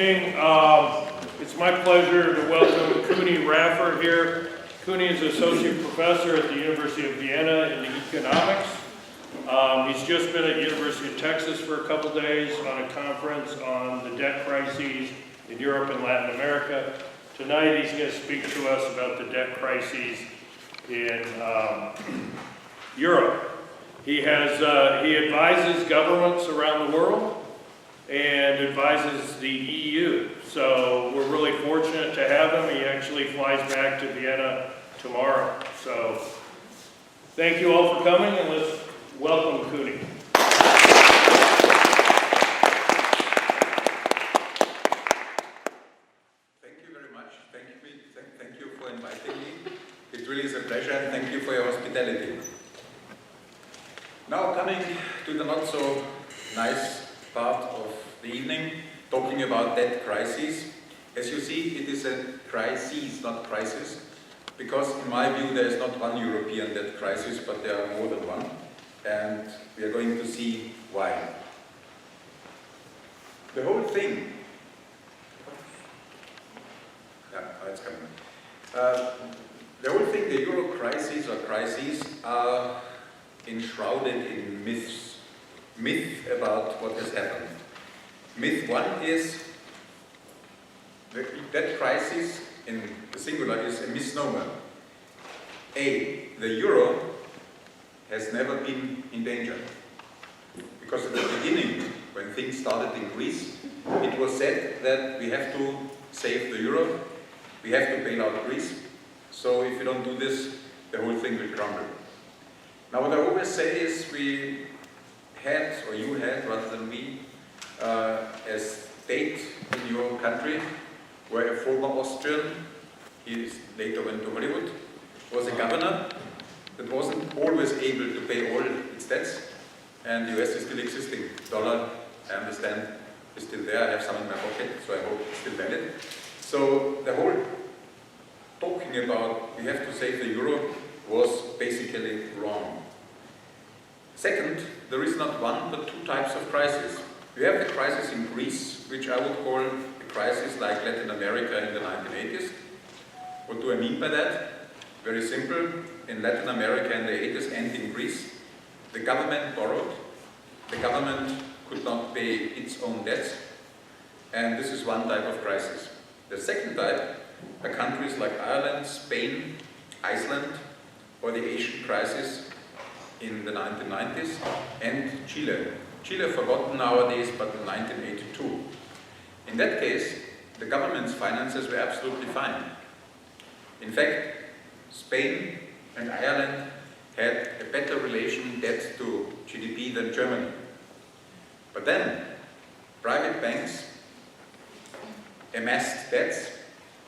evening. It's my pleasure to welcome Kunibert Raffer here. Kuni is Associate Professor at the University of Vienna in economics. He's just been at University of Texas for a couple days on a conference on the debt crises in Europe and Latin America. Tonight he's going to speak to us about the debt crises in Europe. He advises governments around the world and advises the EU. So we're really fortunate to have him. He actually flies back to Vienna tomorrow. So thank you all for coming, and let's welcome Kuni. Thank you very much. Thank you for inviting me. It really is a pleasure, and thank you for your hospitality. Now coming to the not so nice part of the evening, talking about debt crises. As you see, it is a crisis, not crisis, because in my view there is not one European debt crisis, but there are more than one, and we are going to see why. The whole thing, it's coming. The whole thing, the Euro crisis or crises, are enshrouded in myths. Myth about what has happened. Myth one is that crisis in the singular is a misnomer. The euro has never been in danger. Because at the beginning, when things started in Greece, it was said that we have to save the euro, we have to bail out Greece, so if you don't do this, the whole thing will crumble. Now what I always say is we had, or you had rather than we, a state in your country where a former Austrian, he later went to Hollywood, was a governor that wasn't always able to pay all its debts, and the US is still existing. Dollar, I understand, is still there. I have some in my pocket, so I hope it's still valid. So the whole talking about we have to save the euro was basically wrong. Second, there is not one but two types of crisis. You have the crisis in Greece, which I would call a crisis like Latin America in the 1980s. What do I mean by that? Very simple. In Latin America in the 80s and in Greece, the government borrowed. The government could not pay its own debts. And this is one type of crisis. The second type are countries like Ireland, Spain, Iceland, or the Asian crisis in the 1990s, and Chile. Chile forgotten nowadays, but in 1982. In that case, the government's finances were absolutely fine. In fact, Spain and Ireland had a better relation debt to GDP than Germany. But then, private banks amassed debts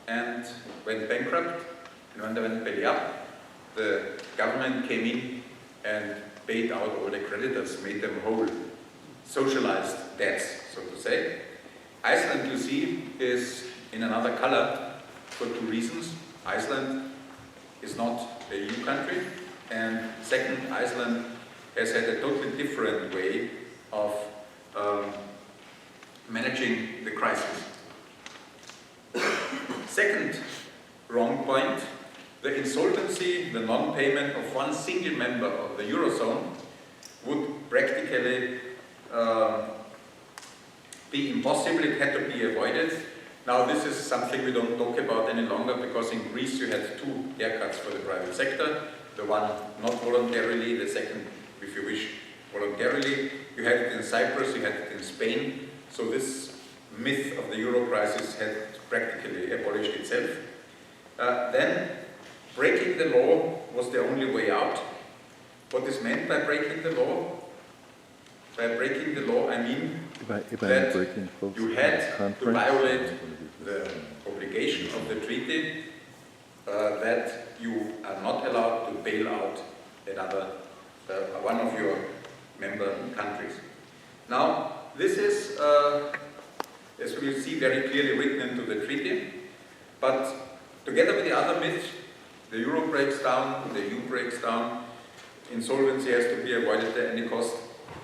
and went bankrupt, and when they went belly up, the government came in and paid out all the creditors, made them whole, socialized debts, so to say. Iceland, you see, is in another color for two reasons. Iceland is not a EU country, and second, Iceland has had a totally different way of managing the crisis. Second wrong point, the insolvency, the non-payment of one single member of the Eurozone would practically be impossible. It had to be avoided. Now this is something we don't talk about any longer, because in Greece you had two haircuts for the private sector. The one not voluntarily, the second, if you wish, voluntarily. You had it in Cyprus, you had it in Spain. So this myth of the euro crisis had practically abolished itself. Then breaking the law was the only way out. What is meant by breaking the law? By breaking the law, I mean that you had to violate the obligation of the treaty that you are not allowed to bail out another one of your member countries. Now, this is, as we will see, very clearly written into the treaty, but together with the other myths, the euro breaks down, the EU breaks down, insolvency has to be avoided at any cost.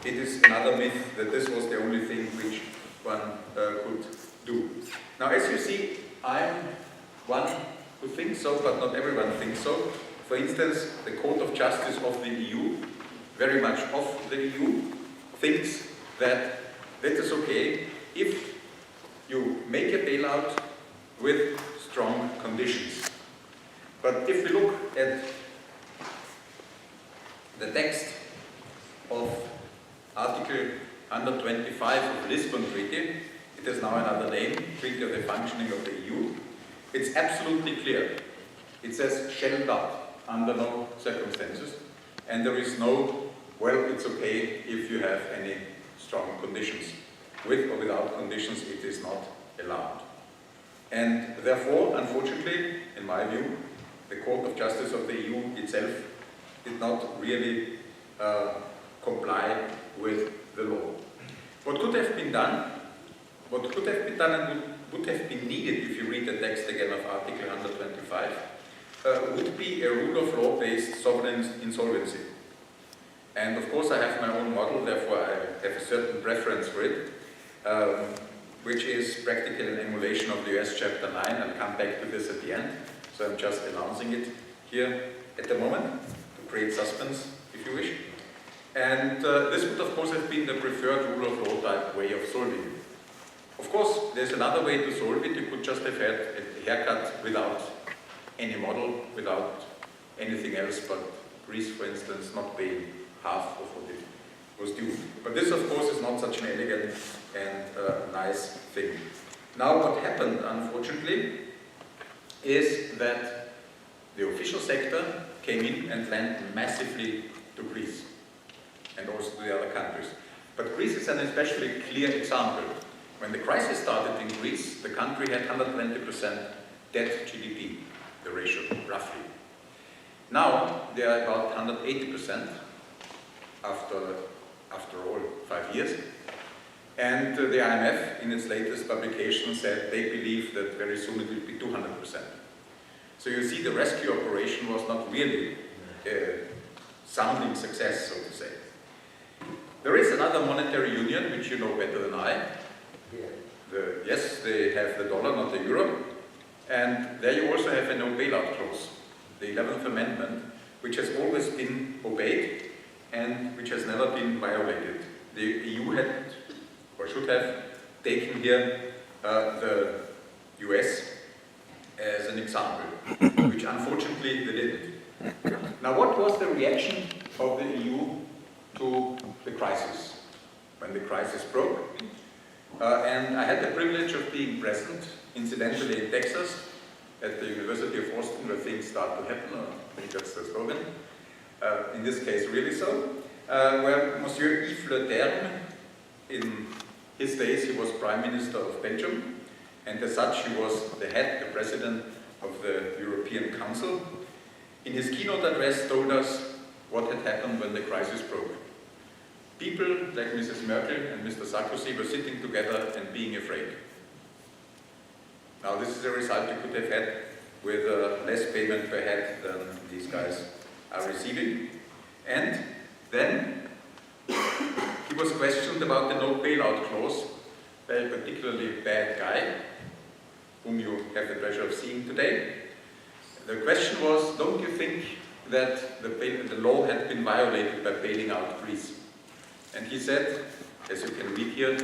It is another myth that this was the only thing which one could do. Now, as you see, I'm one who thinks so, but not everyone thinks so. For instance, the Court of Justice of the EU, very much of the EU, thinks that that is okay if you make a bailout with strong conditions. But if we look at the text of Article 125 of the Lisbon Treaty, it has now another name, Treaty of the Functioning of the EU, it's absolutely clear. It says, shall not, under no circumstances, and there is no, well, it's okay if you have any strong conditions. With or without conditions, it is not allowed. And therefore, unfortunately, in my view, the Court of Justice of the EU itself did not really comply with the law. What could have been done, and would have been needed if you read the text again of Article 125, would be a rule of law based sovereign insolvency. And of course I have my own model, therefore I have a certain preference for it, which is practically an emulation of the US Chapter 9. I'll come back to this at the end, so I'm just announcing it here at the moment to create suspense, if you wish. And this would of course have been the preferred rule of law type way of solving it. Of course, there's another way to solve it. You could just have had a haircut without any model, without anything else, but Greece, for instance, not paying half of what it was due. But this, of course, is not such an elegant and nice thing. Now, what happened, unfortunately, is that the official sector came in and lent massively to Greece, and also to the other countries. But Greece is an especially clear example. When the crisis started in Greece, the country had 120% debt GDP, the ratio, roughly. Now, they are about 180% after all 5 years. And the IMF, in its latest publication, said they believe that very soon it will be 200%. So you see, the rescue operation was not really a sounding success, so to say. There is another monetary union, which you know better than I. Yes, they have the dollar, not the euro. And there you also have a no bailout clause, the 11th Amendment, which has always been obeyed and which has never been violated. The EU had, or should have, taken here the US as an example, which unfortunately they didn't. Now, what was the reaction of the EU to the crisis, when the crisis broke? And I had the privilege of being present, incidentally, in Texas, at the University of Austin, where things start to happen, or I think that's the slogan. In this case, really so, where Monsieur Yves Le Terme, in his days, he was Prime Minister of Belgium, and as such, he was the president of the European Council. In his keynote address, told us what had happened when the crisis broke. People like Mrs. Merkel and Mr. Sarkozy were sitting together and being afraid. Now, this is a result you could have had with less payment per head than these guys are receiving. And then he was questioned about the no bailout clause by a particularly bad guy, whom you have the pleasure of seeing today. The question was, don't you think that the law had been violated by bailing out Greece? And he said, as you can read here,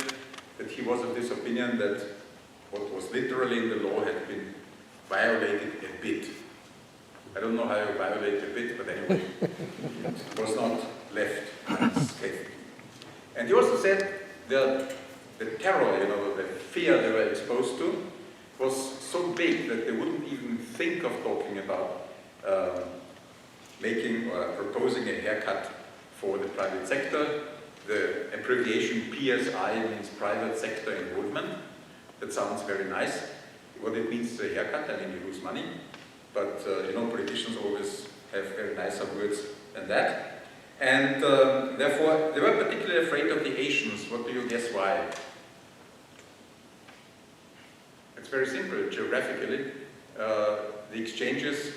that he was of this opinion that what was literally in the law had been violated a bit. I don't know how you violate a bit, but anyway, it was not left unscathed. And he also said the terror, the fear they were exposed to was so big that they wouldn't even think of talking about making or proposing a haircut for the private sector. The abbreviation PSI means private sector involvement. That sounds very nice. What it means is a haircut, I mean you lose money. But politicians always have very nicer words than that. And therefore, they were particularly afraid of the Asians. What do you guess why? It's very simple. Geographically, the exchanges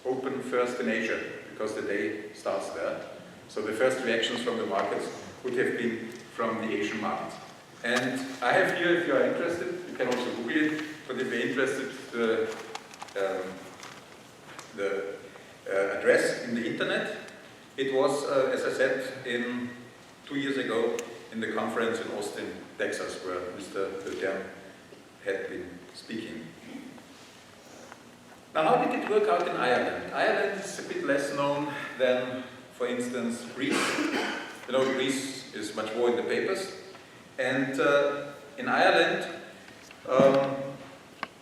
open first in Asia, because the day starts there. So the first reactions from the markets would have been from the Asian markets. And I have here, if you are interested, you can also Google it, but if you're interested, the address in the internet, it was, as I said, 2 years ago in the conference in Austin, Texas, where Mr. Leterme had been speaking. Now, how did it work out in Ireland? Ireland is a bit less known than, for instance, Greece. You know, Greece is much more in the papers. And in Ireland,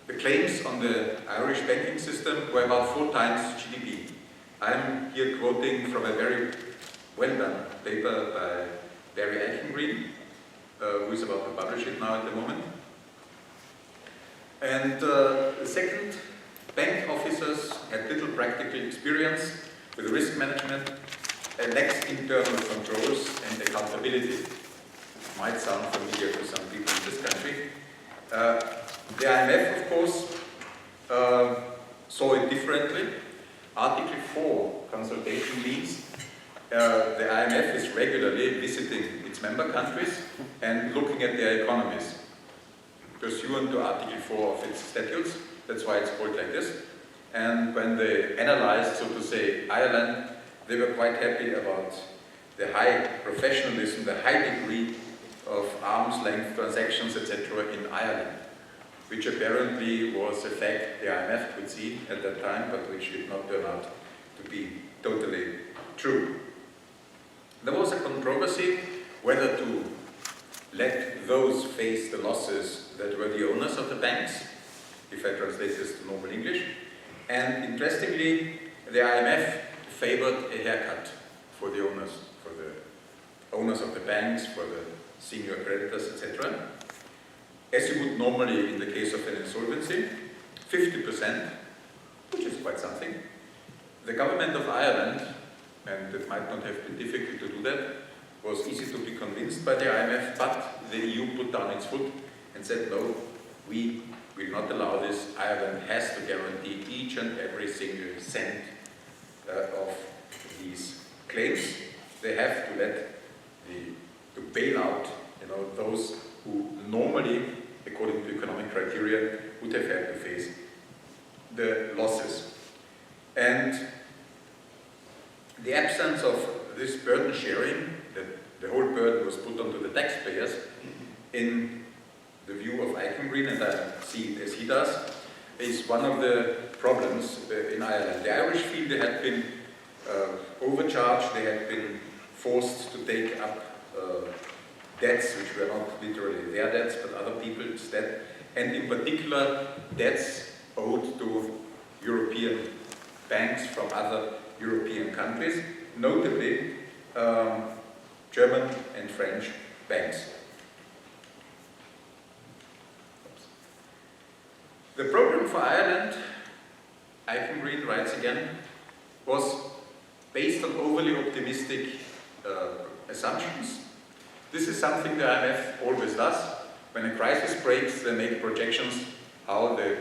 the claims on the Irish banking system were about 4 times GDP. I'm here quoting from a very well-done paper by Barry Eichengreen, who is about to publish it now at the moment. And the second, bank officers had little practical experience with risk management and lacked internal controls and accountability. Might sound familiar to some people in this country. The IMF, of course, saw it differently. Article 4 consultation means the IMF is regularly visiting its member countries and looking at their economies, pursuant to Article 4 of its statutes. That's why it's called like this. And when they analyzed, so to say, Ireland, they were quite happy about the high professionalism, the high degree of arm's length transactions, etc. in Ireland, which apparently was a fact the IMF could see at that time, but which did not turn out to be totally true. There was a controversy whether to let those face the losses that were the owners of the banks, if I translate this to normal English. And interestingly, the IMF favored a haircut for the owners of the banks, for the senior creditors, etc. As you would normally in the case of an insolvency, 50%, which is quite something. The government of Ireland, and it might not have been difficult to do that, was easy to be convinced by the IMF, but the EU put down its foot and said, no, we will not allow this. Ireland has to guarantee each and every single cent of these claims. They have to let to bail out, those who normally, according to economic criteria, would have had to face the losses. And the absence of this burden sharing, that the whole burden was put onto the taxpayers, in the view of Eichengreen, and I see it as he does, is one of the problems in Ireland. The Irish feel they had been overcharged, they had been forced to take up debts which were not literally their debts, but other people's debt, and in particular debts owed to European banks from other European countries, notably German and French banks. The problem for Ireland, Eichengreen writes again, was based on overly optimistic assumptions. This is something the IMF always does. When a crisis breaks, they make projections how the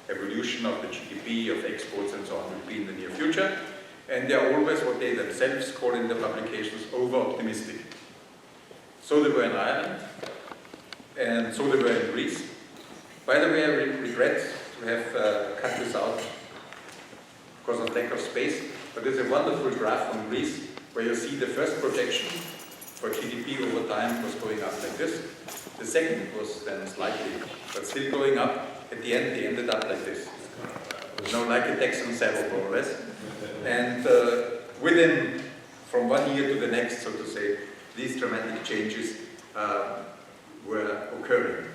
evolution of the GDP, of exports and so on will be in the near future. And they are always what they themselves call in their publications over-optimistic. So they were in Ireland, and so they were in Greece. By the way, I regret to have cut this out because of lack of space, but there's a wonderful graph on Greece where you see the first projection for GDP over time was going up like this. The second was then slightly, but still going up. At the end, they ended up like this. Like a Texan saddle, more or less. And within, from one year to the next, so to say, these dramatic changes were occurring.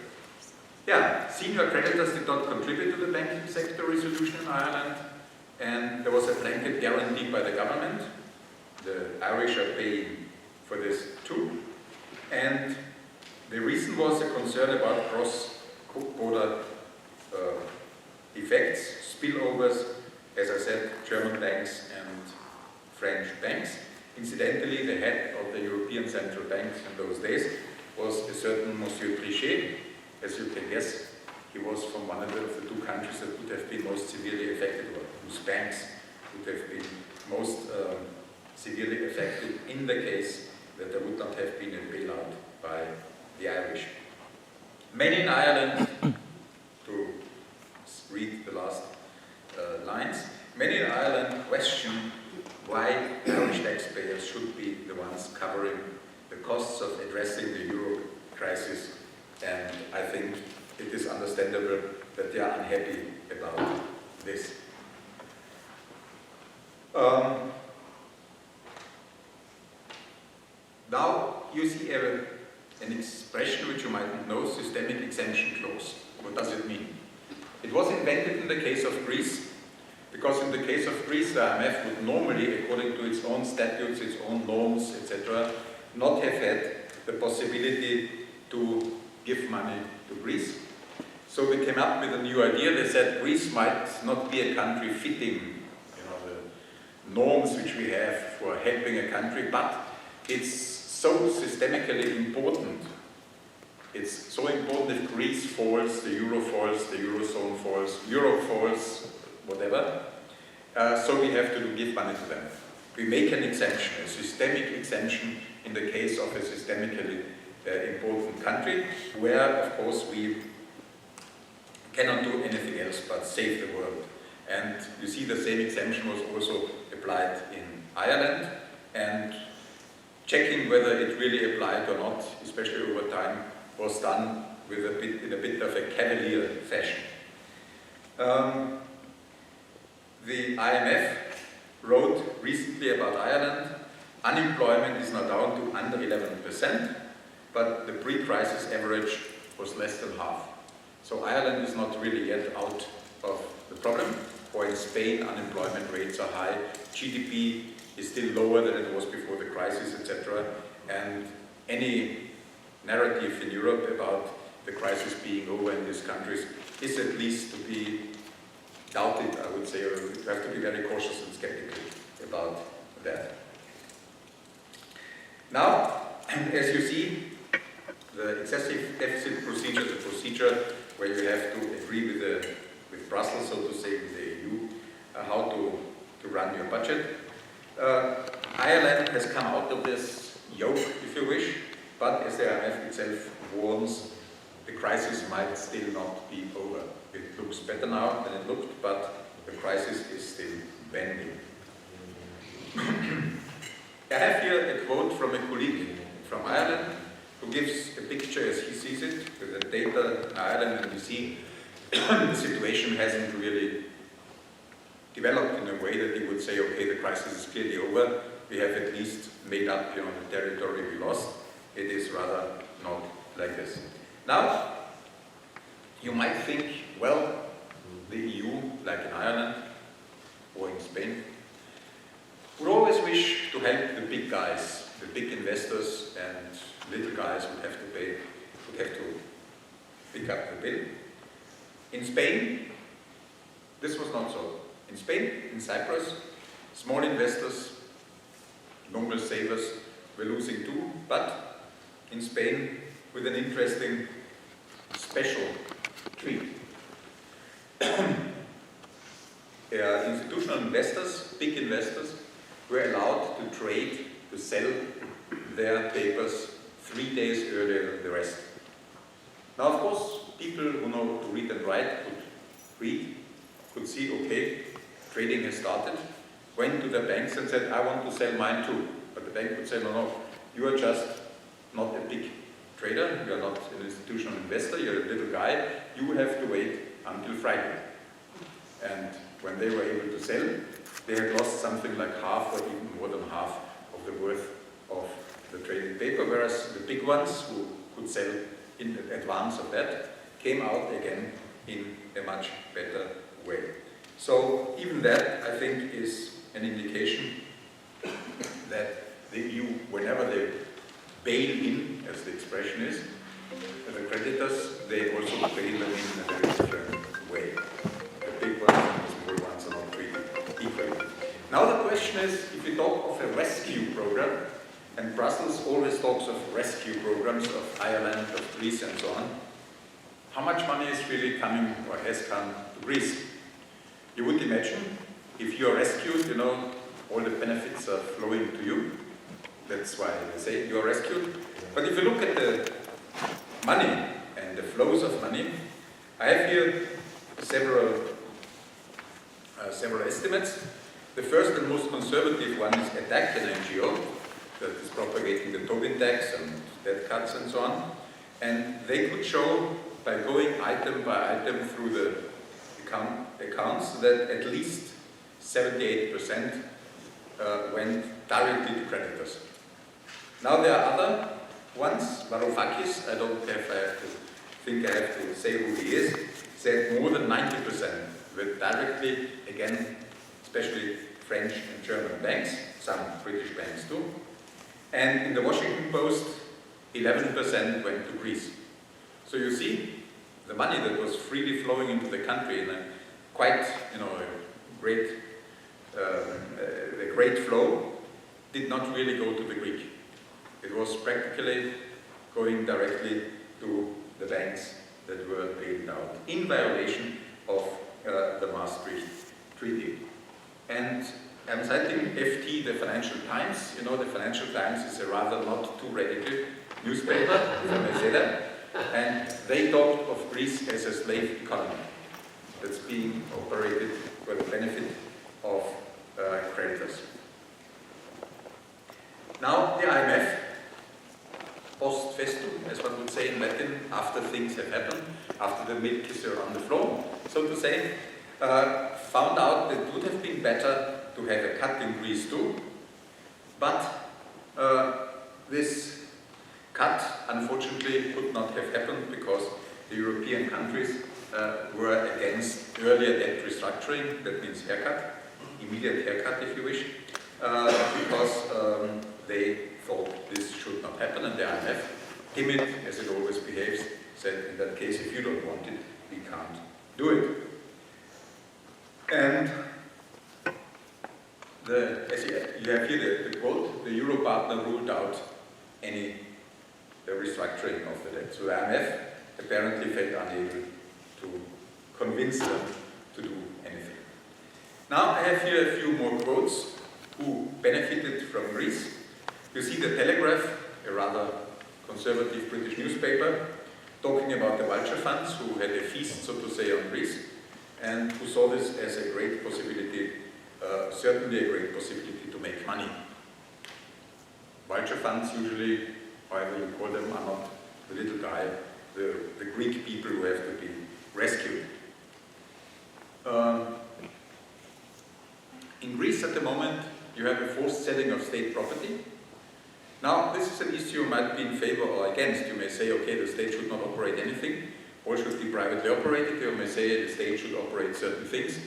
Yeah, senior creditors did not contribute to the banking sector resolution in Ireland, and there was a blanket guarantee by the government. The Irish are paying for this too. And the reason was a concern about cross-border effects, spillovers, as I said, German banks and French banks. Incidentally, the head of the European Central Bank in those days was a certain Monsieur Trichet. As you can guess, he was from one of the two countries that would have been most severely affected, or whose banks would have been most severely affected in the case that there would not have been a bailout by the Irish. Many in Ireland the costs of addressing the euro crisis, and I think it is understandable that they are unhappy about this. Now you see an expression which you might not know, systemic exemption clause. What does it mean? It was invented in the case of Greece, because in the case of Greece the IMF would normally, according to its own statutes, its own norms, etc., not have had the possibility to give money to Greece. So they came up with a new idea. They said Greece might not be a country fitting the norms which we have for helping a country, but it's so systemically important. It's so important if Greece falls, the euro falls, the eurozone falls, Europe falls, whatever. So we have to give money to them. We make an exemption, a systemic exemption in the case of a systemically important country, where of course we cannot do anything else but save the world. And you see the same exemption was also applied in Ireland, and checking whether it really applied or not, especially over time, was done with in a bit of a cavalier fashion. The IMF wrote recently about Ireland, unemployment is now down to under 11%, but the pre-crisis average was less than half. So Ireland is not really yet out of the problem. Or in Spain, unemployment rates are high, GDP is still lower than it was before the crisis, etc. And any narrative in Europe about the crisis being over in these countries is at least to be doubted, I would say, or you have to be very cautious and skeptical about that. Now, as you see, the excessive deficit procedure is a procedure where you have to agree with Brussels, so to say, with the EU, how to run your budget. Ireland has come out of this yoke, if you wish, but as the IMF itself warns, the crisis might still not be over. It looks better now than it looked, but the crisis is still bending. I have here a quote from a colleague from Ireland who gives a picture as he sees it with the data in Ireland, and you see the situation hasn't really developed in a way that you would say, okay, the crisis is clearly over, we have at least made up the territory we lost. It is rather not like this. Now, you might think, well, the EU, like in Ireland or in Spain, would always wish to help the big guys, the big investors, and little guys would have to pick up the bill. In Spain, this was not so. In Spain, in Cyprus, small investors, normal savers were losing too, but in Spain, with an interesting special treat. Institutional investors, big investors, were allowed to trade, to sell their papers 3 days earlier than the rest. Now, of course, people who know to read and write could see, okay, trading has started, went to the banks and said, I want to sell mine too. But the bank would say, no, you are just not a big trader, you are not an institutional investor, you're a little guy, you have to wait until Friday. And when they were able to sell, they had lost something like half or even more than half of the worth of the traded paper, whereas the big ones who could sell in advance of that came out again in a much better way. So even that, I think, is an indication that the EU, whenever they bail in, as the expression is, the creditors, they also bail them in a very different way. The big ones and the small ones are not treated equally. Now the question is, if we talk of a rescue program, and Brussels always talks of rescue programs of Ireland, of Greece and so on, how much money is really coming or has come to Greece? You would imagine, if you are rescued, all the benefits are flowing to you. That's why they say you are rescued. But if you look at the money and the flows of money, I have here several estimates. The first and most conservative one is ATTAC, an NGO, that is propagating the Tobin tax and debt cuts and so on. And they could show by going item by item through the accounts that at least 78% went directly to creditors. Now there are other ones. Varoufakis, I think I have to say who he is, said more than 90% went directly, again, especially French and German banks, some British banks too. And in the Washington Post, 11% went to Greece. So you see, the money that was freely flowing into the country in a quite, a great flow, did not really go to the Greek. It was practically going directly to the banks that were bailed out in violation of the Maastricht Treaty. And I'm citing FT, the Financial Times. You know, the Financial Times is a rather not too radical newspaper, if I may say that. And they talked of Greece as a slave economy that's being operated for the benefit of creditors. Now the IMF, post festum, as one would say in Latin, after things have happened, after the milk is on the floor, so to say, found out that it would have been better to have a cut in Greece too, but this cut unfortunately could not have happened because the European countries were against earlier debt restructuring, that means haircut, immediate haircut if you wish, because they thought this should not happen, and the IMF, timid as it always behaves, said in that case, if you don't want it, we can't do it. And as you have here the quote, the Euro partner ruled out any restructuring of the debt. So the IMF apparently felt unable to convince them to do anything. Now I have here a few more quotes who benefited from Greece. You see the Telegraph, a rather conservative British newspaper, talking about the vulture funds who had a feast, so to say, on Greece, and who saw this as a great possibility, certainly a great possibility to make money. Vulture funds usually, however you call them, are not the little guy, the Greek people who have to be rescued. In Greece at the moment, you have a forced selling of state property. Now, this is an issue you might be in favor or against. You may say, okay, the state should not operate anything, or should be privately operated. You may say the state should operate certain things,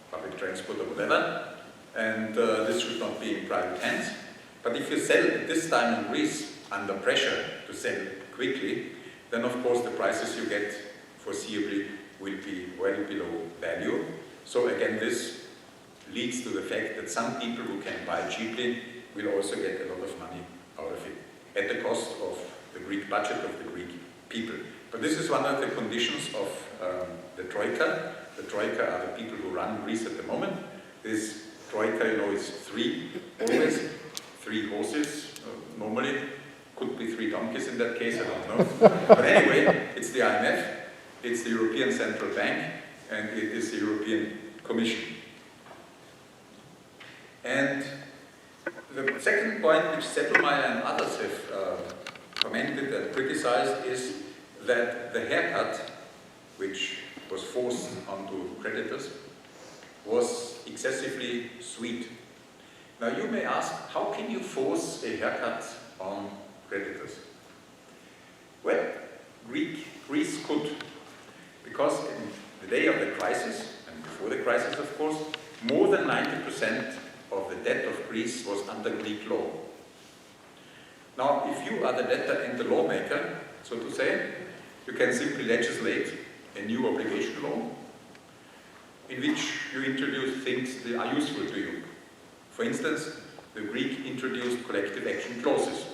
public transport or whatever, and this should not be in private hands. But if you sell at this time in Greece under pressure to sell quickly, then of course the prices you get foreseeably will be well below value. So again, this leads to the fact that some people who can buy cheaply will also get a lot of money out of it, at the cost of the Greek budget, of the Greek people. But this is one of the conditions of the Troika. The Troika are the people who run Greece at the moment. This Troika, you know, is three, always. 3 horses, normally. Could be 3 donkeys in that case, I don't know. But anyway, it's the IMF, it's the European Central Bank, and it is the European Commission. And the second point which Settlemyer and others have commented and criticized is that the haircut, which was forced onto creditors, was excessively sweet. Now you may ask, how can you force a haircut on creditors? Well, Greece could, because in the day of the crisis, and before the crisis of course, more than 90% of the debt of Greece was under Greek law. Now, if you are the debtor and the lawmaker, so to say, you can simply legislate a new obligation law in which you introduce things that are useful to you. For instance, the Greek introduced collective action clauses,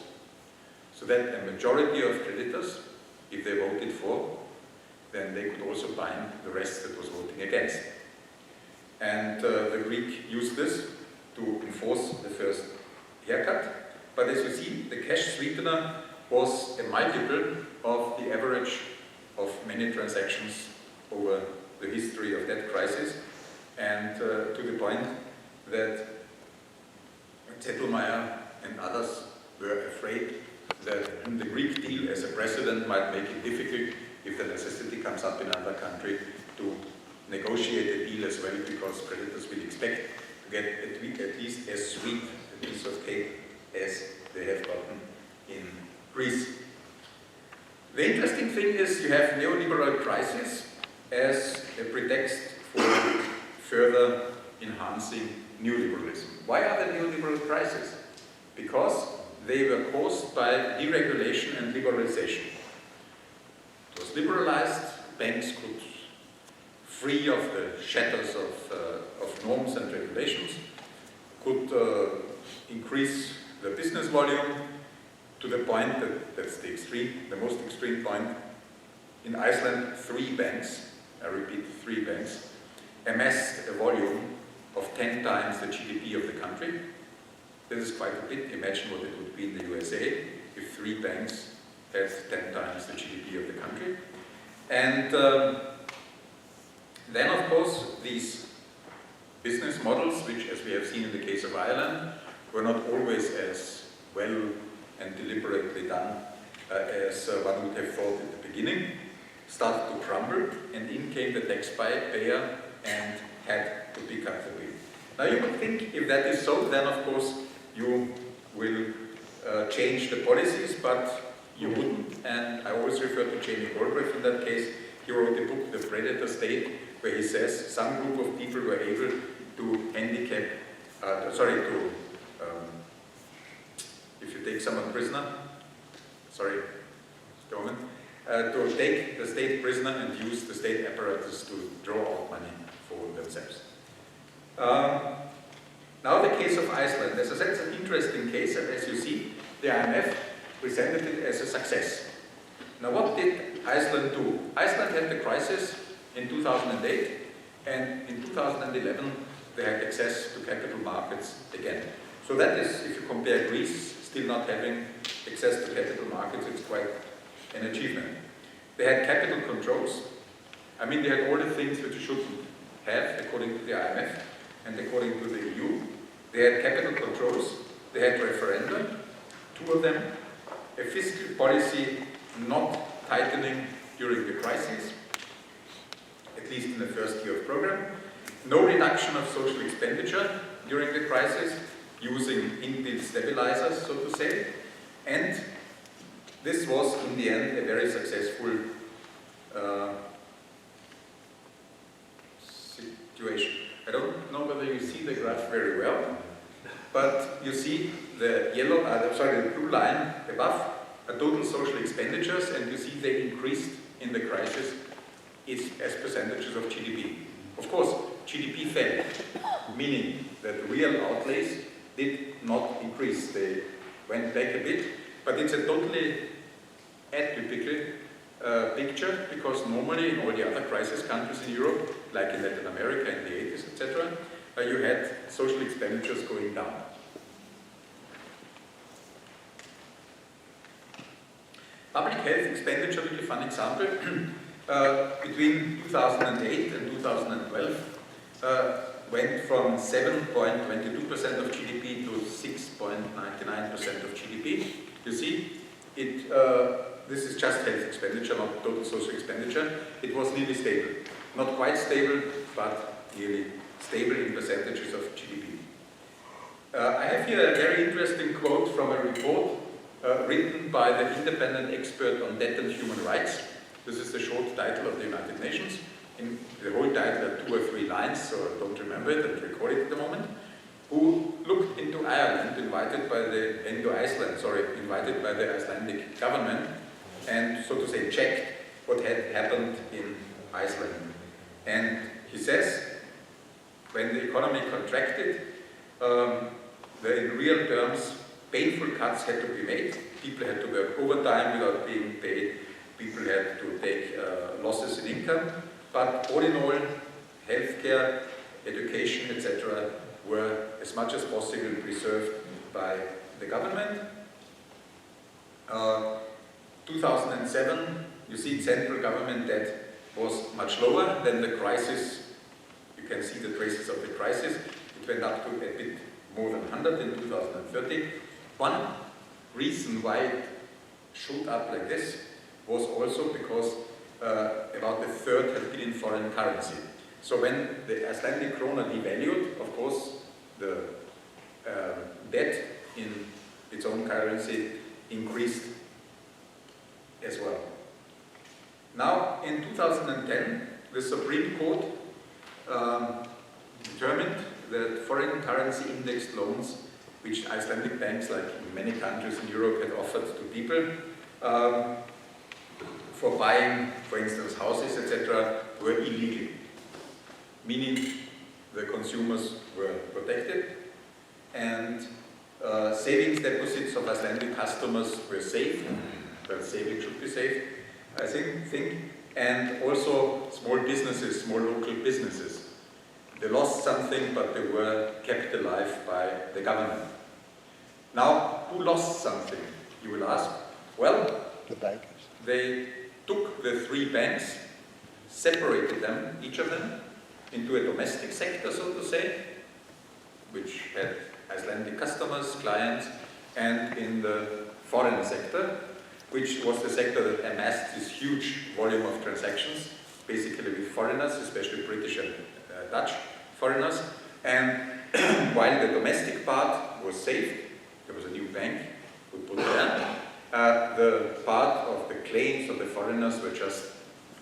so that a majority of creditors, if they voted for, then they could also bind the rest that was voting against. And the Greek used this to enforce the first haircut. But as you see, the cash sweetener was a multiple of the average of many transactions over the history of that crisis, and to the point that Settlemyer and others were afraid that the Greek deal as a precedent might make it difficult if the necessity comes up in another country to negotiate a deal as well, because creditors will expect to get at least as sweet a piece of cake as they have gotten in Greece. The interesting thing is you have neoliberal crisis as a pretext for further enhancing neoliberalism. Why are there neoliberal crises? Because they were caused by deregulation and liberalization. It was liberalized, banks could free of the shackles of norms and regulations, could increase the business volume to the point that that's the most extreme point. In Iceland, 3 banks, I repeat, 3 banks, amassed a volume of 10 times the GDP of the country. This is quite a bit. Imagine what it would be in the USA if 3 banks had 10 times the GDP of the country. And then, of course, these business models, which, as we have seen in the case of Ireland, were not always as well and deliberately done as one would have thought at the beginning, started to crumble, and in came the taxpayer and had to pick up the bill. Now you would think if that is so, then of course you will change the policies, but you wouldn't. And I always refer to Jamie Galbraith in that case. He wrote a book, The Predator State, where he says some group of people were able to handicap, if you take someone prisoner, to take the state prisoner and use the state apparatus to draw out money for themselves. Now the case of Iceland. As I said, it's an interesting case, and as you see, the IMF presented it as a success. Now what did Iceland do? Iceland had the crisis in 2008, and in 2011 they had access to capital markets again. So that is, if you compare Greece, still not having access to capital markets, it's quite an achievement. They had capital controls. I mean, they had all the things which you shouldn't have according to the IMF and according to the EU. They had capital controls, they had referendum, 2 of them, a fiscal policy not tightening during the crisis, at least in the first year of program, no reduction of social expenditure during the crisis, using inbuilt stabilizers, so to say, and this was, in the end, a very successful situation. I don't know whether you see the graph very well, but you see the the blue line above are total social expenditures, and you see they increased in the crisis as percentages of GDP. Of course, GDP fell, meaning that real outlays did not increase. They went back a bit, but it's a totally atypical picture, because normally in all the other crisis countries in Europe, like in Latin America in the 80s, etc., you had social expenditures going down. Public health expenditure, to give an example, between 2008 and 2012 went from 7.22% of GDP to 6.99% of GDP. You see, this is just health expenditure, not total social expenditure. It was nearly stable. Not quite stable, but nearly stable in percentages of GDP. I have here a very interesting quote from a report written by the independent expert on debt and human rights. This is the short title of the United Nations. In the whole title are 2 or 3 lines, so I don't remember it and record it at the moment. Who looked into Iceland, invited by the Icelandic government, and so to say checked what had happened in Iceland. And he says, when the economy contracted, in real terms, painful cuts had to be made. People had to work overtime without being paid. People had to take losses in income. But all in all, healthcare, education, etc., were as much as possible preserved by the government. 2007, you see central government debt was much lower than the crisis. You can see the traces of the crisis. It went up to a bit more than 100 in 2030. One reason why it shot up like this was also because about a third had been in foreign currency. So when the Icelandic krona devalued, of course, the debt in its own currency increased as well. Now, in 2010, the Supreme Court determined that foreign currency indexed loans, which Icelandic banks, like in many countries in Europe, had offered to people for buying, for instance, houses, etc., were illegal, meaning the consumers were protected and savings deposits of Icelandic customers were safe. Well, saving should be safe, I think, and also small businesses, small local businesses. They lost something, but they were kept alive by the government. Now, who lost something, you will ask? Well, the bankers. They took the three banks, separated them, each of them, into a domestic sector, so to say, which had Icelandic customers, clients, and in the foreign sector, which was the sector that amassed this huge volume of transactions, basically with foreigners, especially British and Dutch foreigners. And while the domestic part was saved, there was a new bank we put there, the part of the claims of the foreigners were just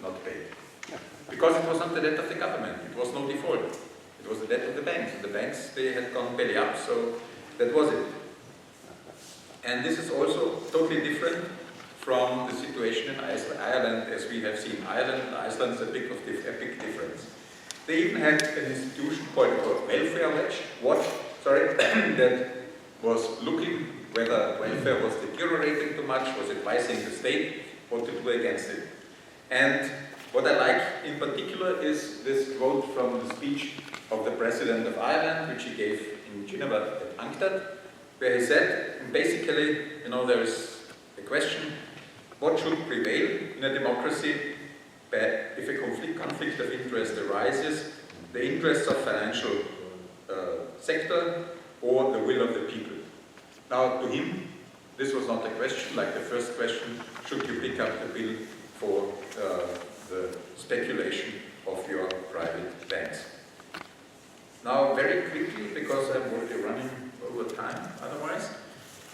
not paid. Because it was not the debt of the government, it was no default. It was the debt of the banks. And the banks, they had gone belly up, so that was it. And this is also totally different from the situation in Ireland, as we have seen. Ireland and Iceland is a big difference. They even had an institution called welfare watch, that was looking whether welfare was deteriorating too much, was advising the state what to do against it. And what I like in particular is this quote from the speech of the President of Ireland, which he gave in Geneva at UNCTAD, where he said, basically, there is a question, what should prevail in a democracy if a conflict of interest arises, the interests of financial sector or the will of the people? Now, to him, this was not a question like the first question, should you pick up the bill for the speculation of your private banks? Now, very quickly, because I'm already running over time otherwise,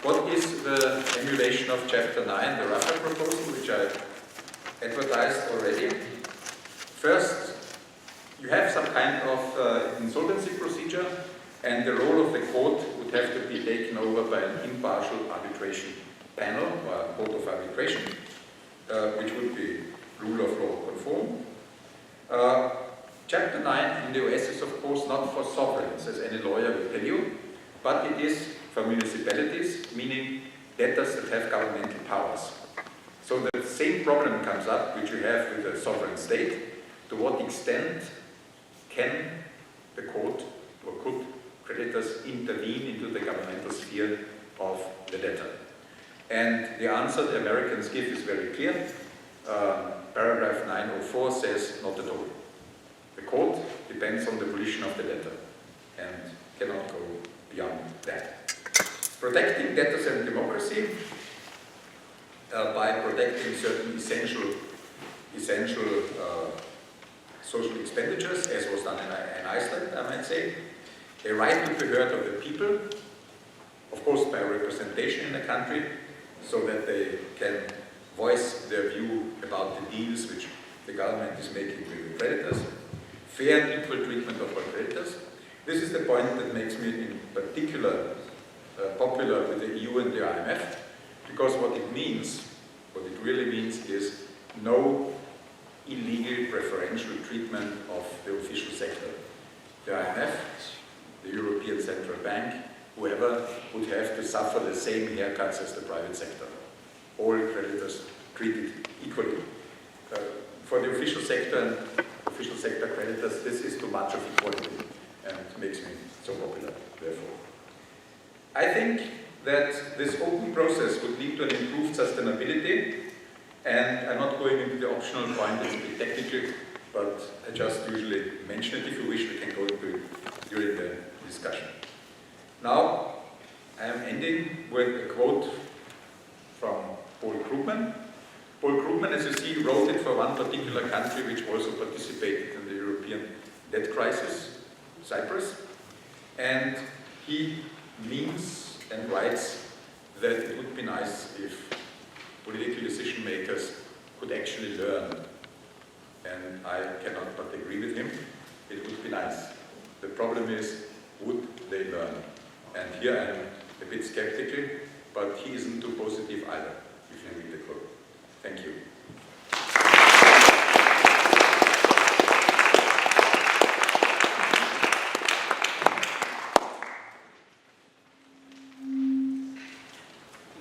what is the emulation of Chapter 9, the Raffer proposal, which I advertised already? First, you have some kind of insolvency procedure, and the role of the court would have to be taken over by an impartial arbitration panel, or a court of arbitration, which would be rule of law conform. Chapter 9 in the US is of course not for sovereigns, as any lawyer will tell you, but it is for municipalities, meaning debtors that have governmental powers. So the same problem comes up which you have with a sovereign state. To what extent can the court or could creditors intervene into the governmental sphere of the debtor? And the answer the Americans give is very clear. Paragraph 904 says not at all. The court depends on the volition of the debtor and cannot go beyond that. Protecting debtors and democracy by protecting certain essential social expenditures, as was done in Iceland, I might say. A right to be heard of the people, of course by representation in the country, so that they can voice their view about the deals which the government is making with the creditors. Fair and equal treatment of all creditors. This is the point that makes me in particular popular with the EU and the IMF, because what it really means is no illegal preferential treatment of the official sector. The IMF, the European Central Bank, whoever would have to suffer the same haircuts as the private sector. All creditors treated equally. For the official sector and official sector creditors, this is too much of equality and makes me so popular, therefore. I think that this open process would lead to an improved sustainability, and I'm not going into the optional point, it's a bit technical, but I just usually mention it. If you wish, we can go into it during the discussion. Now, I am ending with a quote from Paul Krugman. Paul Krugman, as you see, wrote it for one particular country which also participated in the European debt crisis, Cyprus. And he means and writes that it would be nice if political decision makers could actually learn. And I cannot but agree with him. It would be nice. The problem is, would they learn? And here I'm a bit skeptical, but he isn't too positive either, if you read the quote. Thank you.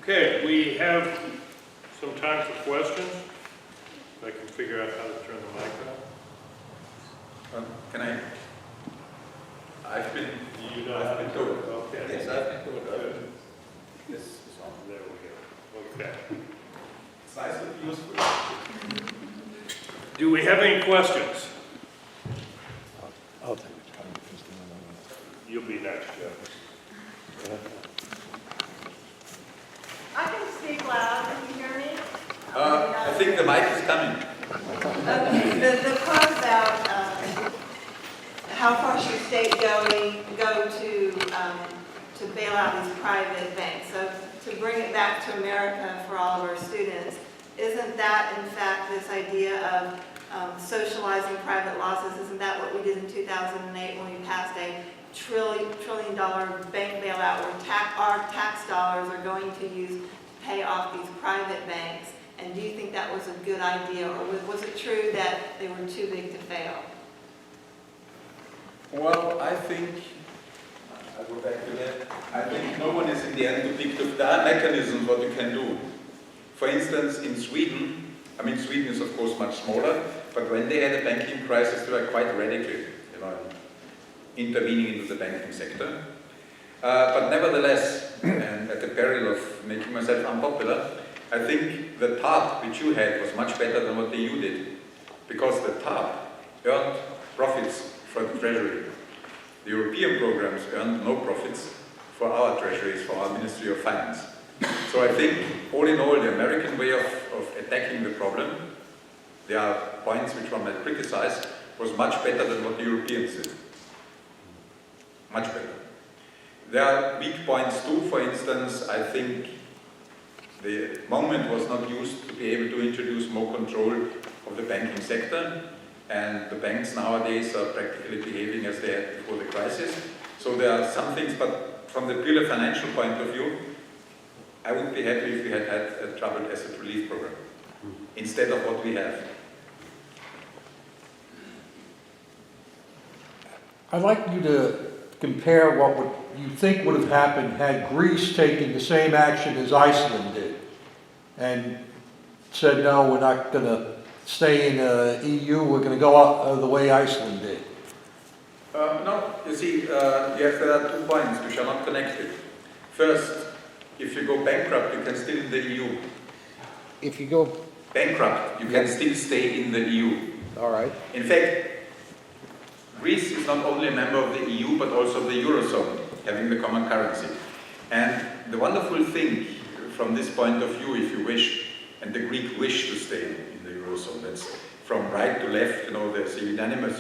Okay, we have some time for questions. If I can figure out how to turn the mic on. Can I? I've been told. Okay. Yes, I've been told. Good. This is on. There we go. Okay. It's nice and useful. Do we have any questions? I'll take it. You'll be next, Jeff. I can speak loud. Can you hear me? I think the mic is coming. Okay. The quote about how far should state go to bail out these private banks. So to bring it back to America for all of our students, isn't that in fact this idea of socializing private losses? Isn't that what we did in 2008 when we passed a trillion dollar bank bailout where our tax dollars are going to use to pay off these private banks? And do you think that was a good idea, or was it true that they were too big to fail? Well, I think, I'll go back to that. I think no one is in the end too big to. There are mechanisms what you can do. For instance, in Sweden, I mean, Sweden is of course much smaller, but when they had a banking crisis, they were quite radical, intervening into the banking sector. But nevertheless, and at the peril of making myself unpopular, I think the TARP which you had was much better than what the EU did, because the TARP earned profits for the Treasury. The European programs earned no profits for our treasuries, for our Ministry of Finance. So I think, all in all, the American way of attacking the problem, there are points which one might criticize, was much better than what the Europeans did. Much better. There are weak points too. For instance, I think the moment was not used to be able to introduce more control of the banking sector, and the banks nowadays are practically behaving as they had before the crisis. So there are some things, but from the purely financial point of view, I would be happy if we had had a troubled asset relief program instead of what we have. I'd like you to compare what you think would have happened had Greece taken the same action as Iceland did and said, no, we're not going to stay in the EU, we're going to go out the way Iceland did. No, you see, there are 2 points which are not connected. First, if you go bankrupt, you can still in the EU. If you go Bankrupt, you can still stay in the EU. all right. In fact, Greece is not only a member of the EU, but also of the Eurozone, having the common currency. And the wonderful thing from this point of view, if you wish, and the Greek wish to stay in the Eurozone, that's from right to left, there's a unanimous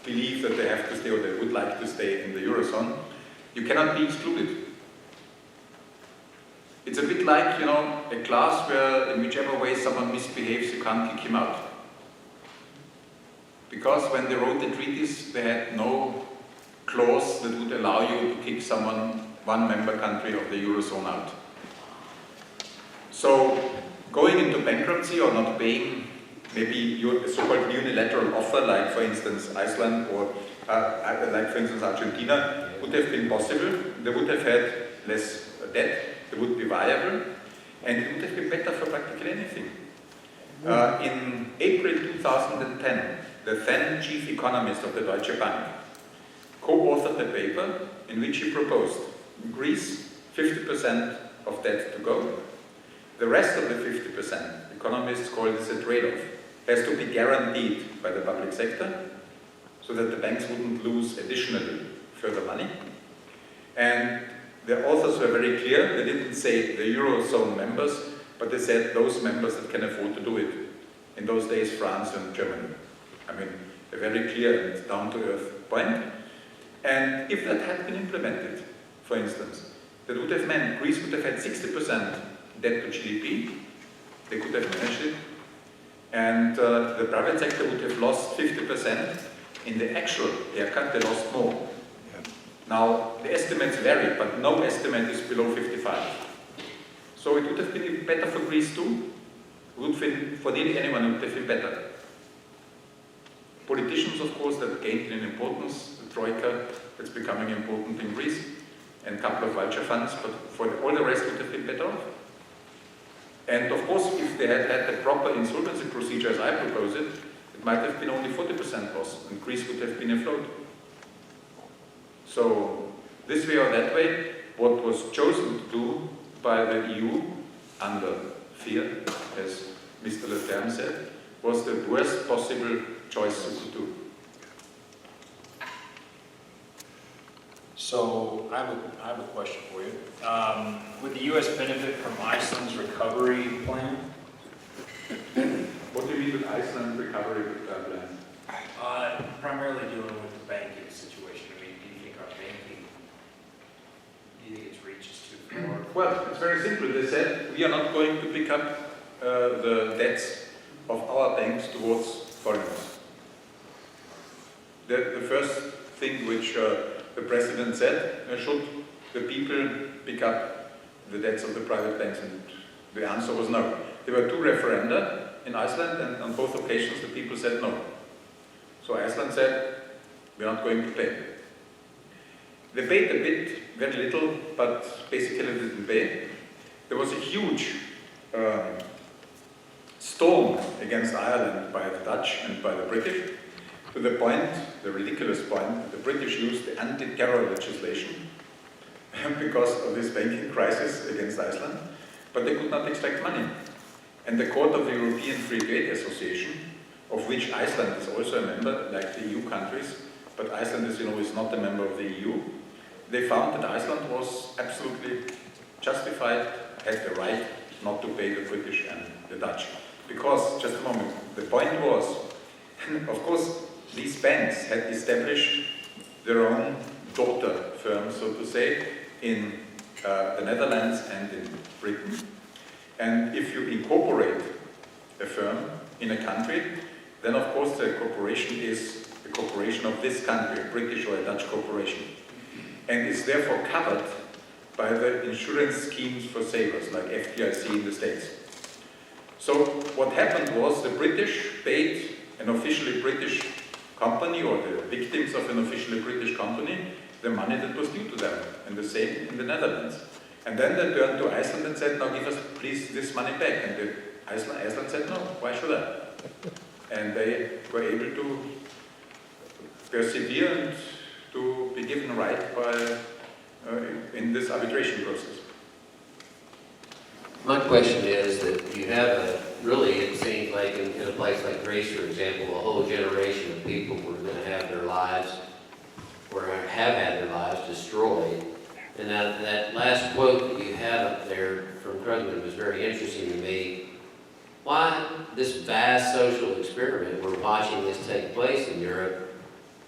belief that they have to stay, or they would like to stay in the Eurozone, you cannot be excluded. It's a bit like, a class where in whichever way someone misbehaves, you can't kick him out. Because when they wrote the treaties, they had no clause that would allow you to kick one member country of the Eurozone out. So, going into bankruptcy or not paying maybe a so-called unilateral offer, like for instance Iceland or like for instance Argentina, would have been possible. They would have had less debt, they would be viable, and it would have been better for practically anything. In April 2010, the then chief economist of the Deutsche Bank co-authored a paper in which he proposed Greece 50% of debt to go. The rest of the 50%, economists call this a trade-off, has to be guaranteed by the public sector so that the banks wouldn't lose additionally further money. And the authors were very clear. They didn't say the Eurozone members, but they said those members that can afford to do it. In those days, France and Germany. I mean, a very clear and down-to-earth point. And if that had been implemented, for instance, that would have meant Greece would have had 60% debt to GDP. They could have managed it. And the private sector would have lost 50%. In the actual haircut, they lost more. Now, the estimates vary, but no estimate is below 55. So it would have been better for Greece too. For nearly anyone, it would have been better. Politicians, of course, that gained in importance, the Troika, that's becoming important in Greece, and a couple of vulture funds, but for all the rest, it would have been better off. And of course, if they had had the proper insolvency procedure as I propose it, it might have been only 40% loss, and Greece would have been afloat. So, this way or that way, what was chosen to do by the EU, under fear, as Mr. Leterme said, was the worst possible choice to do. So I have a question for you. Would the U.S. benefit from Iceland's recovery plan? What do you mean with Iceland recovery plan? Primarily dealing with the banking situation. I mean, do you think our banking, do you think its reach is too far? Well, it's very simple. They said we are not going to pick up the debts of our banks towards foreigners. The first thing which the president said, should the people pick up the debts of the private banks? And the answer was no. There were 2 referenda in Iceland, and on both occasions the people said no. So Iceland said, we're not going to pay. They paid a bit, very little, but basically they didn't pay. There was a huge storm against Ireland by the Dutch and by the British, to the point, the ridiculous point, the British used the anti-terror legislation because of this banking crisis against Iceland, but they could not extract money. And the Court of the European Free Trade Association, of which Iceland is also a member, like the EU countries, but Iceland, as you know, is not a member of the EU, they found that Iceland was absolutely justified, had the right not to pay the British and the Dutch. Because, just a moment, the point was, of course, these banks had established their own daughter firm, so to say, in the Netherlands and in Britain. And if you incorporate a firm in a country, then of course the corporation is the corporation of this country, a British or a Dutch corporation. And is therefore covered by the insurance schemes for savers, like FDIC in the States. So what happened was the British paid an officially British company, or the victims of an officially British company, the money that was due to them, and the same in the Netherlands. And then they turned to Iceland and said, now give us please this money back. And Iceland said, no, why should I? And they were able to persevere and to be given right by in this arbitration process. My question is that you have really, it seems like in a place like Greece, for example, a whole generation of people who are going to have their lives, or have had their lives destroyed. And that last quote that you have up there from Krugman was very interesting to me. Why this vast social experiment, we're watching this take place in Europe,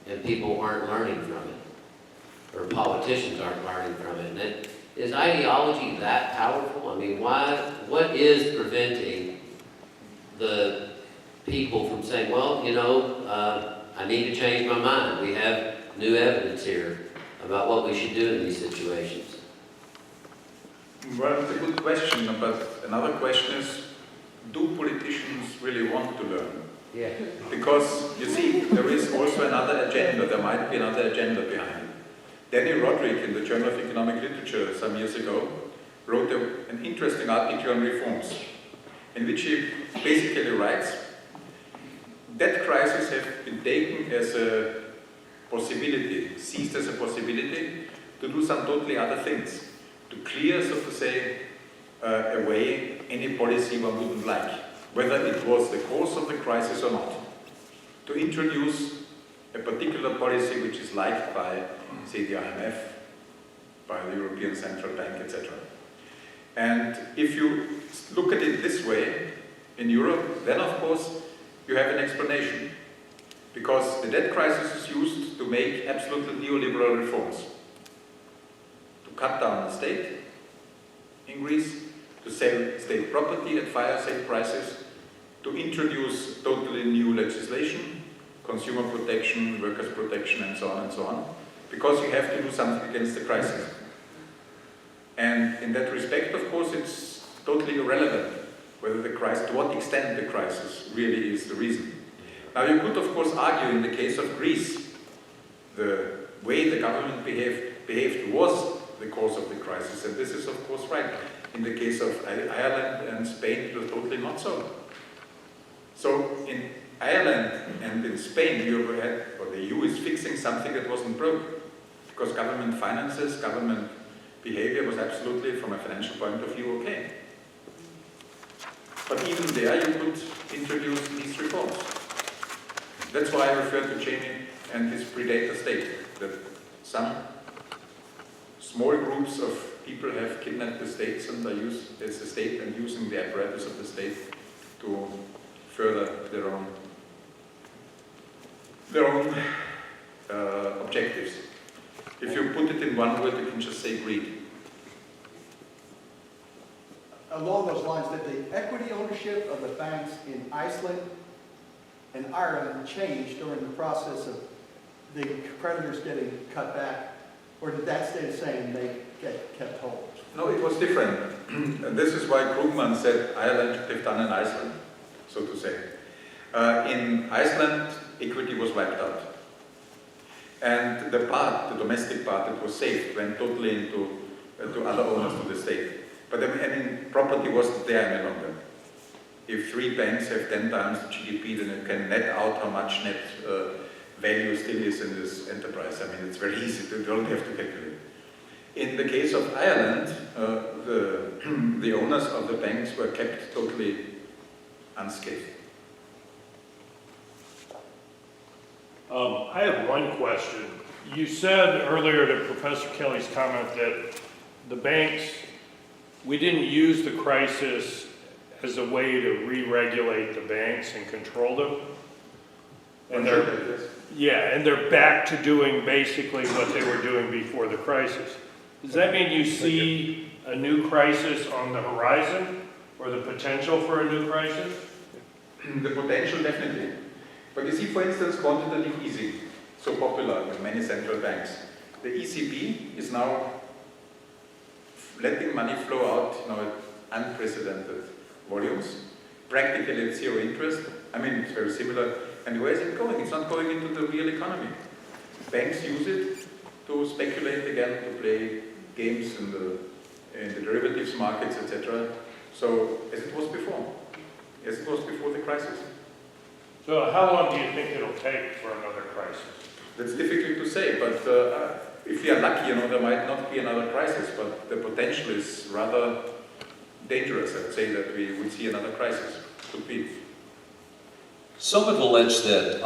and people aren't learning from it, or politicians aren't learning from it? And is ideology that powerful? I mean, what is preventing the people from saying, well, you know, I need to change my mind. We have new evidence here about what we should do in these situations. Well, it's a good question, but another question is, do politicians really want to learn? Yeah. Because, you see, there is also another agenda, there might be another agenda behind it. Danny Roderick, in the Journal of Economic Literature some years ago, wrote an interesting article on reforms, in which he basically writes, debt crises have been taken as a possibility, seized as a possibility, to do some totally other things, to clear, so to say, away any policy one wouldn't like, whether it was the cause of the crisis or not, to introduce a particular policy which is liked by, say, the IMF, by the European Central Bank, etc. And if you look at it this way, in Europe, then of course you have an explanation. Because the debt crisis is used to make absolutely neoliberal reforms. To cut down the state in Greece, to sell state property at fire sale prices, to introduce totally new legislation, consumer protection, workers' protection, and so on, because you have to do something against the crisis. And in that respect, of course, it's totally irrelevant whether the crisis, to what extent the crisis really is the reason. Now, you could, of course, argue in the case of Greece, the way the government behaved was the cause of the crisis, and this is, of course, right. In the case of Ireland and Spain, it was totally not so. So, in Ireland and in Spain, the EU is fixing something that wasn't broke, because government finances, government behavior was absolutely, from a financial point of view, okay. But even there, you could introduce these reforms. That's why I refer to Cheney and his predator state, that some small groups of people have kidnapped the states and are used as the state and using the apparatus of the state to further their own objectives. If you put it in one word, you can just say greed. Along those lines, did the equity ownership of the banks in Iceland and Ireland change during the process of the creditors getting cut back, or did that stay the same, they get kept whole? No, it was different. And this is why Krugman said Ireland should have done in Iceland, so to say. In Iceland, equity was wiped out. And the domestic part that was saved, went totally into to other owners of the state. But property wasn't there any longer. If 3 banks have 10 times the GDP, then you can net out how much net value still is in this enterprise. I mean, it's very easy, you don't have to calculate. In the case of Ireland, the owners of the banks were kept totally unscathed. I have one question. You said earlier to Professor Kelly's comment that the banks, we didn't use the crisis as a way to re-regulate the banks and control them. And they're back to doing basically what they were doing before the crisis. Does that mean you see a new crisis on the horizon, or the potential for a new crisis? The potential, definitely. But you see, for instance, quantitative easing, so popular with many central banks. The ECB is now letting money flow out at unprecedented volumes, practically at zero interest. I mean, it's very similar. And where is it going? It's not going into the real economy. Banks use it to speculate again, to play games in the derivatives markets, etc. So, as it was before the crisis. So how long do you think it'll take for another crisis? That's difficult to say, but if we are lucky, there might not be another crisis, but the potential is rather dangerous. I'd say that we would see another crisis. Could be. Some have alleged that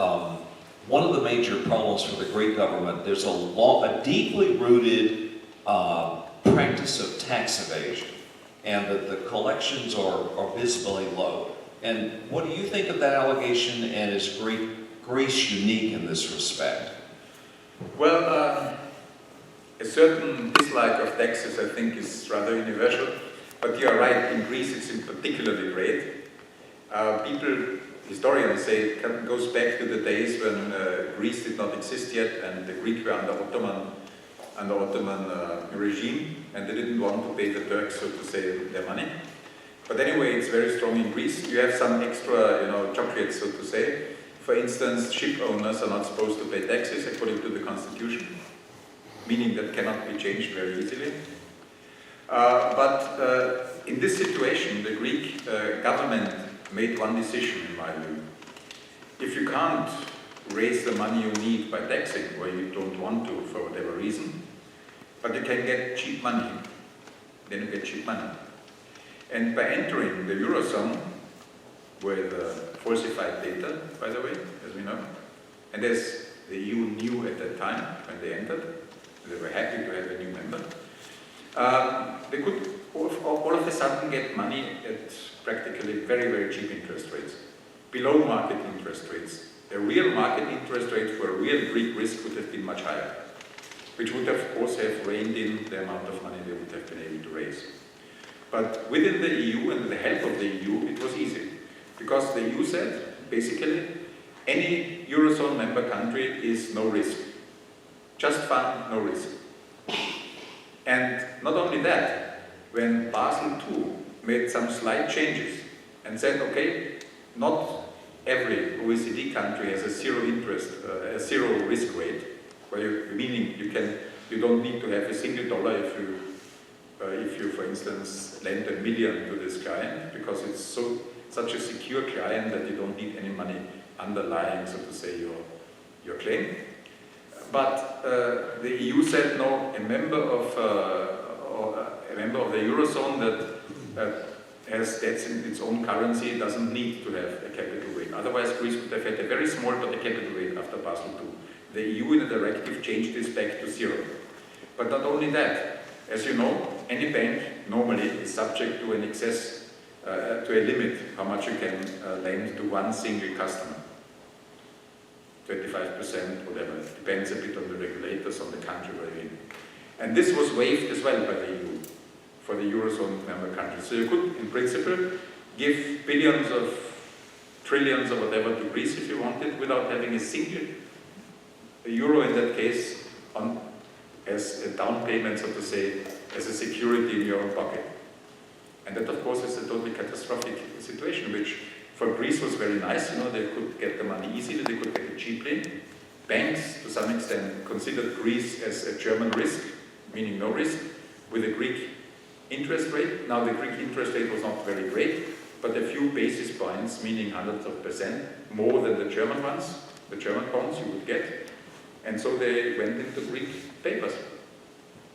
one of the major problems for the Greek government, there's a deeply rooted practice of tax evasion, and that the collections are visibly low. And what do you think of that allegation, and is Greece unique in this respect? Well, a certain dislike of taxes, I think, is rather universal. But you are right, in Greece it's in particularly great. Historians say it goes back to the days when Greece did not exist yet, and the Greeks were under Ottoman regime, and they didn't want to pay the Turks, so to say, their money. But anyway, it's very strong in Greece. You have some extra, chocolates, so to say. For instance, ship owners are not supposed to pay taxes according to the constitution, meaning that cannot be changed very easily. But in this situation, the Greek government made one decision, in my view. If you can't raise the money you need by taxing, or you don't want to for whatever reason, but you can get cheap money, then you get cheap money. And by entering the Eurozone, with falsified data, by the way, as we know, and as the EU knew at that time when they entered, they were happy to have a new member, They could all of a sudden get money at practically very, very cheap interest rates, below market interest rates. The real market interest rate for a real Greek risk would have been much higher, which would of course have reined in the amount of money they would have been able to raise. But within the EU and with the help of the EU, it was easy, because the EU said, basically, any Eurozone member country is no risk. Just fund, no risk. And not only that, when Basel II made some slight changes and said, okay, not every OECD country has a zero risk rate, meaning you don't need to have a single dollar if you, for instance, lend $1 million to this client, because it's such a secure client that you don't need any money underlying, so to say, your claim. But the EU said no, a member of the Eurozone that has debts in its own currency doesn't need to have a capital weight. Otherwise, Greece would have had a very small but a capital weight after Basel II. The EU in a directive changed this back to zero. But not only that, as you know, any bank normally is subject to an excess, to a limit how much you can lend to one single customer. 25%, whatever, it depends a bit on the regulators, on the country where you're in. And this was waived as well by the EU for the Eurozone member countries. So you could, in principle, give billions of trillions or whatever to Greece if you wanted, without having a single euro in that case as a down payment, so to say, as a security in your own pocket. And that, of course, is a totally catastrophic situation, which for Greece was very nice. You know, they could get the money easily, they could get it cheaply. Banks, to some extent, considered Greece as a German risk, meaning no risk, with a Greek interest rate. Now, the Greek interest rate was not very great, but a few basis points, meaning hundreds of percent, more than the German ones, the German bonds you would get. And so they went into Greek papers,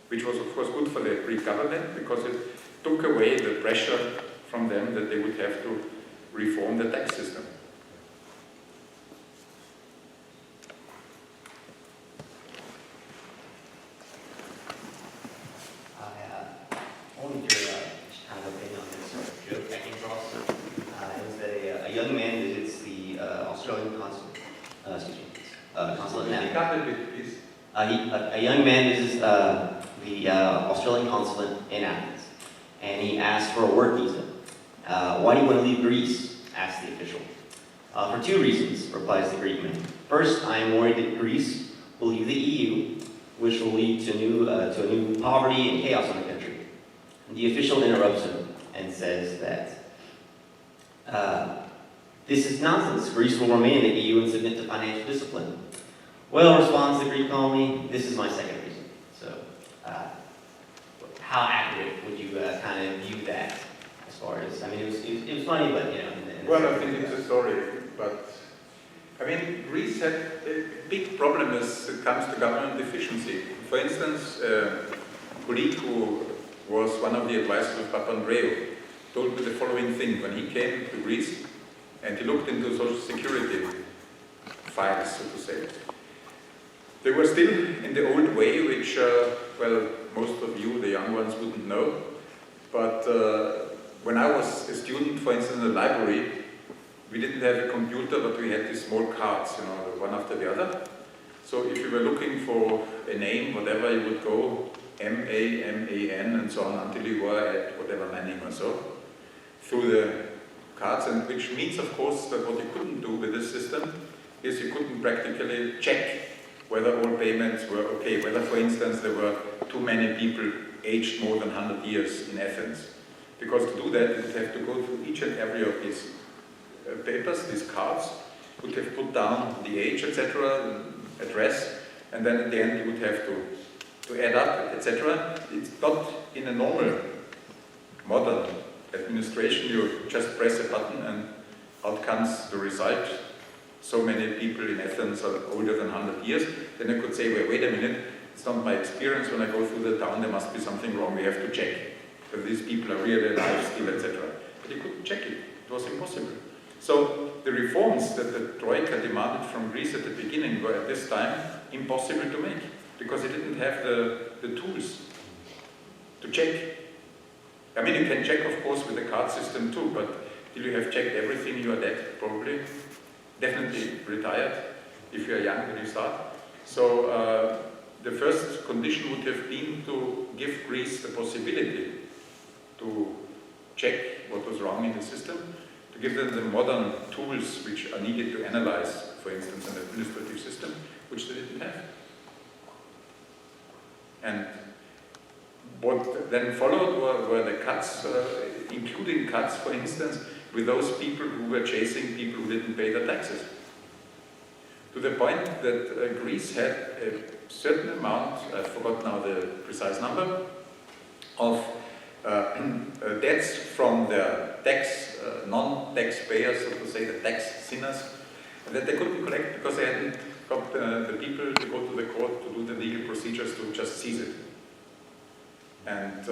which was, of course, good for the Greek government, because it took away the pressure from them that they would have to reform the tax system. I wanted your kind of opinion on this joke that came across. It was that a young man visits the Australian consulate, consulate in Athens. A young man visits the Australian consulate in Athens, and he asks for a work visa. Why do you want to leave Greece? Asks the official. For two reasons, replies the Greek man. First, I am worried that Greece will leave the EU, which will lead to a new poverty and chaos in the country. The official interrupts him and says that this is nonsense. Greece will remain in the EU and submit to financial discipline. Well, responds the Greek colony, this is my second reason. So, how accurate would you kind of view that? As far as, I mean, it was funny, but you know. Well, I think it's a story, but I mean, Greece had a big problem as it comes to government efficiency. For instance, a colleague who was one of the advisors of Papandreou told me the following thing when he came to Greece and he looked into social security files, so to say. They were still in the old way, which, well, most of you, the young ones, wouldn't know, but when I was a student, for instance, in the library, we didn't have a computer, but we had these small cards, you know, one after the other. So if you were looking for a name, whatever, you would go M-A-M-A-N and so on until you were at whatever Manning or so, through the cards, and which means, of course, that what you couldn't do with this system is you couldn't practically check whether all payments were okay, whether, for instance, there were too many people aged more than 100 years in Athens. Because to do that, you would have to go through each and every of these papers, these cards, would have put down the age, etc., address, and then at the end you would have to add up, etc. It's not in a normal, modern administration. You just press a button and out comes the result. So many people in Athens are older than 100 years. Then I could say, well, wait a minute, it's not my experience. When I go through the town, there must be something wrong. We have to check whether these people are really alive still, etc. But you couldn't check it. It was impossible. So the reforms that the Troika demanded from Greece at the beginning were at this time impossible to make, because it didn't have the tools. to check. I mean, you can check, of course, with the card system too, but till you have checked everything, you are dead, probably. Definitely retired, if you are young when you start. So the first condition would have been to give Greece the possibility to check what was wrong in the system, to give them the modern tools which are needed to analyze, for instance, an administrative system, which they didn't have. And what then followed were the cuts, including cuts, for instance, with those people who were chasing people who didn't pay their taxes. To the point that Greece had a certain amount, I forgot now the precise number, of debts from their non-taxpayers, so to say, the tax sinners, that they couldn't collect because they hadn't got the people to go to the court to do the legal procedures to just seize it. And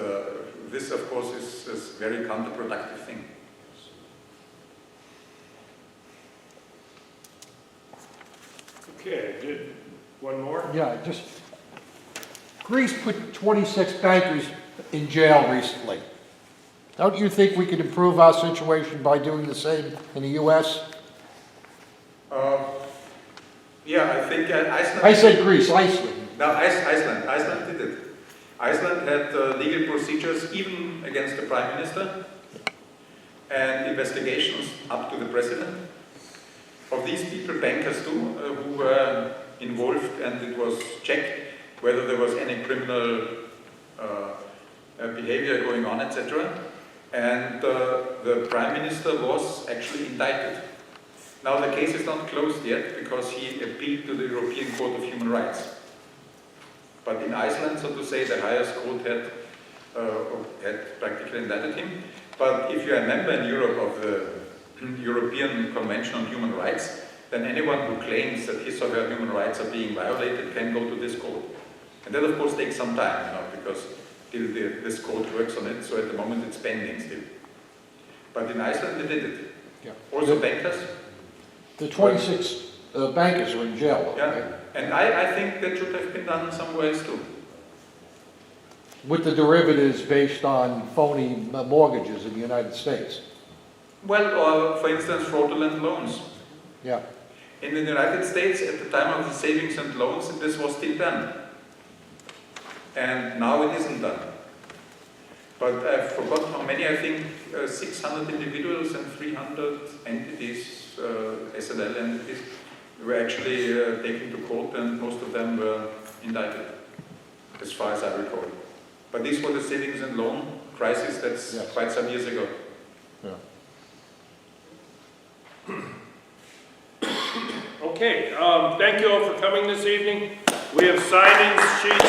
this, of course, is a very counterproductive thing. Okay, good. One more? Yeah, just, Greece put 26 bankers in jail recently. Don't you think we could improve our situation by doing the same in the US? Yeah, I think Iceland... I said Greece, Iceland. No, Iceland did it. Iceland had legal procedures even against the Prime Minister and investigations up to the President. Of these people, bankers too, who were involved, and it was checked whether there was any criminal behavior going on, etc. And the Prime Minister was actually indicted. Now the case is not closed yet because he appealed to the European Court of Human Rights. But in Iceland, so to say, the highest court had practically indicted him. But if you're a member in Europe of the European Convention on Human Rights, then anyone who claims that his or her human rights are being violated can go to this court. And that, of course, takes some time, because till this court works on it, so at the moment it's pending still. But in Iceland they did it. Yeah. Also bankers. The 26 bankers are in jail. Yeah, Right? and I think that should have been done somewhere else too. With the derivatives based on phony mortgages in the United States. Well, or for instance, fraudulent loans. Yeah. In the United States, at the time of the savings and loans, this was still done. And now it isn't done. But I forgot how many, I think 600 individuals and 300 entities, SLL entities, were actually taken to court, and most of them were indicted, as far as I recall. But these were the savings and loan crisis, that's Yes. quite some years ago. Yeah. Okay, thank you all for coming this evening. We have sign-in sheets